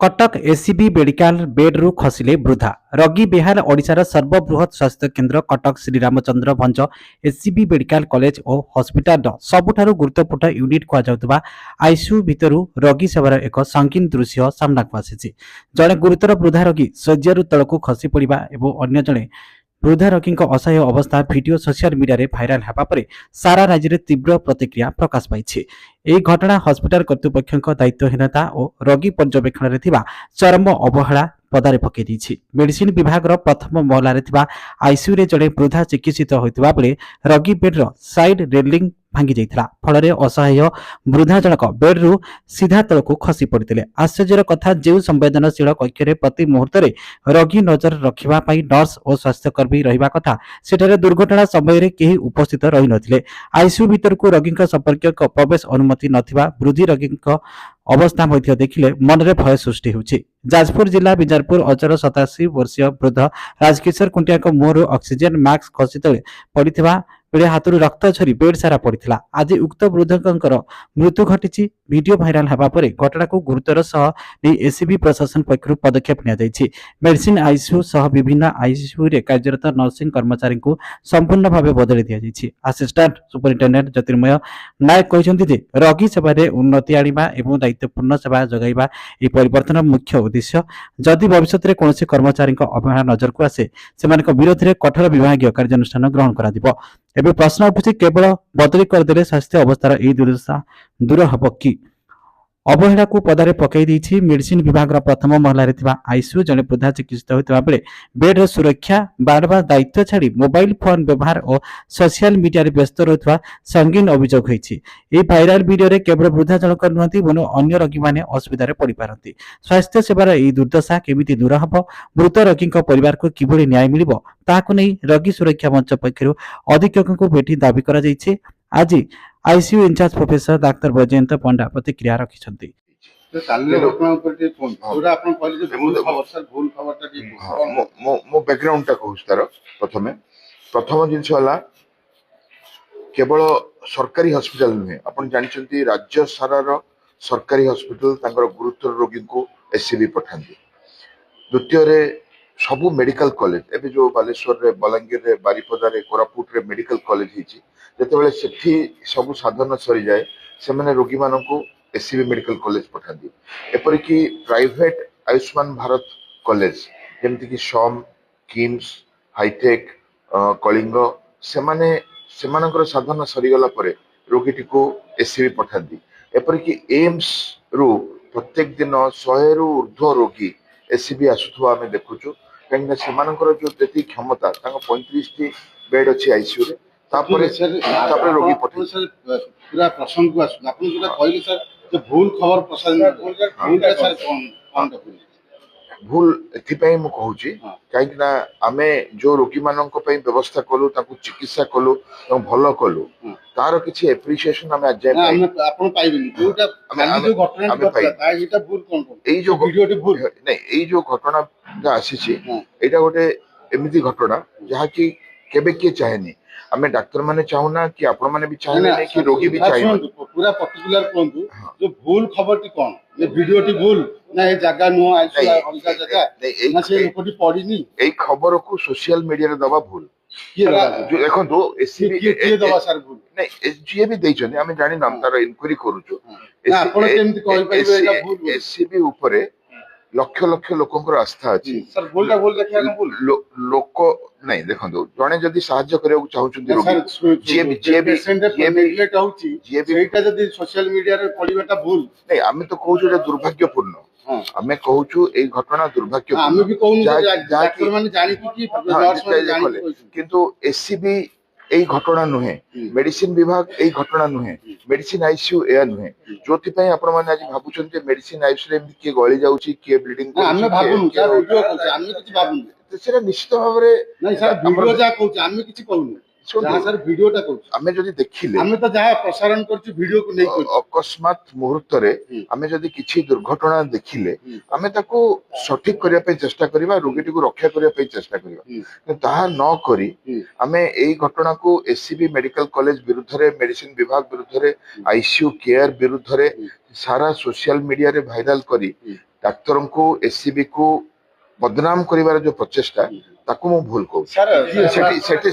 Cuttack SCB medical बेड्रु खसिले वृद्धा रगी बेहाल ओडिशार सर्वबृहत स्वास्थ्य केन्द्र Cuttack Sriramachandra Bhanj SCB medical college और हॉस्पिटल सबुठारु गुरुत्वपूर्ण यूनिट कहुवा आईसीयू भितरु रगी सेवार एक संगीन दृश्य सामना को आसी। जड़े गुरुतर वृद्धा रगी शय्यारु तलकू खसी पड़ा और अन्य जड़े वृद्धा रगी असहाय अवस्था भिडियो सोशल मीडिया रे भाइराल होगा पर सारा राज्य में तीव्र प्रतिक्रिया प्रकाश पाई। यह घटना हस्पिटाल कर्तृपक्ष दायित्वहीनता और रोगी पर्यवेक्षण में चरम अवहेला पदारे पकई दी। मेडिसिन विभाग प्रथम महलार आईसीयू रे जड़े वृद्धा चिकित्सित होता बेले रगी बेड्र साइड रेलिंग भांगी जाइथिला फल असहाय वृद्धा जनक बेड्रु सीधा तलकू खसी पड़ते। आश्चर्यर कथा जो संवेदनशील कक्ष प्रति मुहूर्त रगी नजर रखा नर्स और स्वास्थ्यकर्मी रहा कथा सेठारे दुर्घटना समय केही उपस्थित रही नथिले। आईसीयू भीतर को रगी संपर्क प्रवेश अनुमति नथिबा वृद्धि रगी अवस्था देखिले मनरे भय सृष्टि होछि। जाजपुर जिला बिजारपुर अंचल 87 वर्षीय वृद्ध राजकिशोर कुंटिया मुहर ऑक्सीजन मास्क खसी तले पड़ता बेले हाथरू रक्त झरी बेड सारा पड़ा। आज उक्त वृद्धकर मृत्यु घटी। वीडियो भाइराल होगा पर घटना को गुरुतर सह एसीबी प्रशासन पक्षर पदक्षेप नि मेडिसिन आईसीयू सह विभिन्न आईसीयू रे कार्यरत नर्सिंग कर्मचारी को संपूर्ण भाव बदली दि। असिस्टेंट सुपरिटेडेंट ज्योतिर्मय नायक कहते रगी सेवा उन्नति आनिबा एवं दायित्वपूर्ण सेवा जगाइबा यह परिवर्तन मुख्य उद्देश्य। जदि भविष्य में कौन कर्मचारी अवहेला नजर को आसे से विरोध में कठोर विभाग कार्यानुष्ठान ग्रहण करा। एबे प्रश्न उठुछि केवल बदली करदेले स्वास्थ्य अवस्थार यह दुर्दशा दूर हब कि? अवहेला को पदारे पकई दी। मेडिसिन विभाग प्रथम महलार आईसीयू जड़े वृद्धा चिकित्सित होता बेले बेड्र सुरक्षा बार बार दायित्व छाड़ी मोबाइल फोन व्यवहार और सोशल मीडिया व्यस्त रहा संगीन अभियोग होती। भाइराल वीडियो केवल वृद्धा जनक नुहति बनु अन्य रोगी मैंने असुविधार पड़ पारती। स्वास्थ्य सेवार यह दुर्दशा केमिति दूर हब, मृत रोगी परिवार को किभली न्याय मिलिब ताकू नहीं रोगी सुरक्षा मंच पक्षर अधीक्षक को भेटी दाबी करा जायछि। आज ICU incharge professor doctor Vaijayant Panda प्रतिक्रिया रखिछन्ति। प्रथम जिनस केवल सरकारी हॉस्पिटल नुहे आपण जानछन्ती राज्य सारार सरकारी हॉस्पिटल तांकर गुरुतर रोगी को एससीबी पठांती। द्वितीय रे सबु मेडिकल कॉलेज एबे जो बालेश्वर रे बलांगीर रे बारिपदा रे कोरापुट रे मेडिकल कॉलेज हिची जेतेबेले सेठी सबु साधन सरी जाए से माने रोगी मानकू एससीबी मेडिकल कॉलेज पठांती। एपरि कि प्राइवेट आयुष्मान भारत कॉलेज जेमति कि शॉम, किम्स, हाईटेक, कलिंग से माने सेमानकर साधन सरी गला परे रोगीटी को एससीबी पठांती। एपरि कि एम्स रु प्रत्येक दिन 100 रु ऊर्ध्व रोगी एससीबी आसुथुवा आमे देखुछु। कहीं सेमानकर जो जेति क्षमता तांग 35 बेड अछि आईसीयू रे तापरे रोगी पठे पूरा प्रसंग को आसु आपन जेटा कहले सर जो भूल खबर प्रसारण भूल का सर कोन भूल एथिपई मु कहूची काहे कि ना आमे जो रोगी मानक पई व्यवस्था कलु ताकू चिकित्सा कलु और भलो कलु तार किछि एप्रिसिएशन आमे आज जाय आपन पाइबेनी जोटा जो घटना घटला एटा भूल कोन एई जो वीडियोटी भूल नहीं एई जो घटना आसीछि एटा गोटे एमिति घटना जहा कि केबे के चाहेनी आमे डॉक्टर माने चाहुना कि आपण माने भी चाहेनी कि रोगी भी चाहे पूरा पर्टिकुलर कोंतु जो भूल खबरटी कोन ये वीडियोटी भूल ना ये जगह नो आइसला अलगा जगह ना से लोकटी पडिनी एई खबर को सोशल मीडिया रे दबा भूल जो देखो दो एससीबी के दबा सर भूल नहीं एसजीए भी दैछने आमे जानि नाम तार इंक्वायरी करूछु ना आपण केमति कहि परिबे एटा भूल एससीबी ऊपरे लक्ष लक्ष लोकंकर आस्था अछि सर भूलटा भूल देखिया न भूल लोक नहीं देखो जने जदी सहाय्य करियो चाहुचंती रोगी जे पेशेंट नेग्लेक्ट होउची जेटा जदी सोशल मीडिया रे पडिबेटा भूल नहीं आमे तो कहूछु जे दुर्भाग्यपूर्ण आमे कहूछु ए घटना दुर्भाग्यपूर्ण आमे भी कहूनु डॉक्टर माने जानि कि नर्स माने जानि किंतु एससीबी এই ঘটনা নুহে মেডিসিন বিভাগ এই ঘটনা নুহে মেডিসিন আইসিইউ এয়া নুহে जोथि आपण माने आज भाबुचंती मेडिसिन आईसीयू रे के गळी जाउची के ब्लीडिंग करछि आमे भाबुनु सर वीडियो कहछि आमे किछि भाबुनु सेरा निश्चित भाव रे नहीं सर वीडियो जा कहछि आमे किछि कहउनु सर वीडियोटा कहछि आमे जदी देखिले आमे तो जा प्रसारण करछि वीडियो को नै करछि अकस्मात मुहूर्त रे आमे जदी किछि दुर्घटना देखिले आमे ताको सठिक करिया पे चेष्टा करिबा रोगीटी को रक्षा करिया पे चेष्टा करिबा ताहा न करी आमे एई घटना को एससीबी मेडिकल कॉलेज विरुद्ध रे मेडिसिन विभाग विरुद्ध रे आईसीयू केयर विरुद्ध रे सारा सोशल मीडिया रे भाइराल करी डाक्तर को एससीबी को बदनाम करिवार जो प्रचेष्टा ताकू मु भूल कहूँ सर सेठी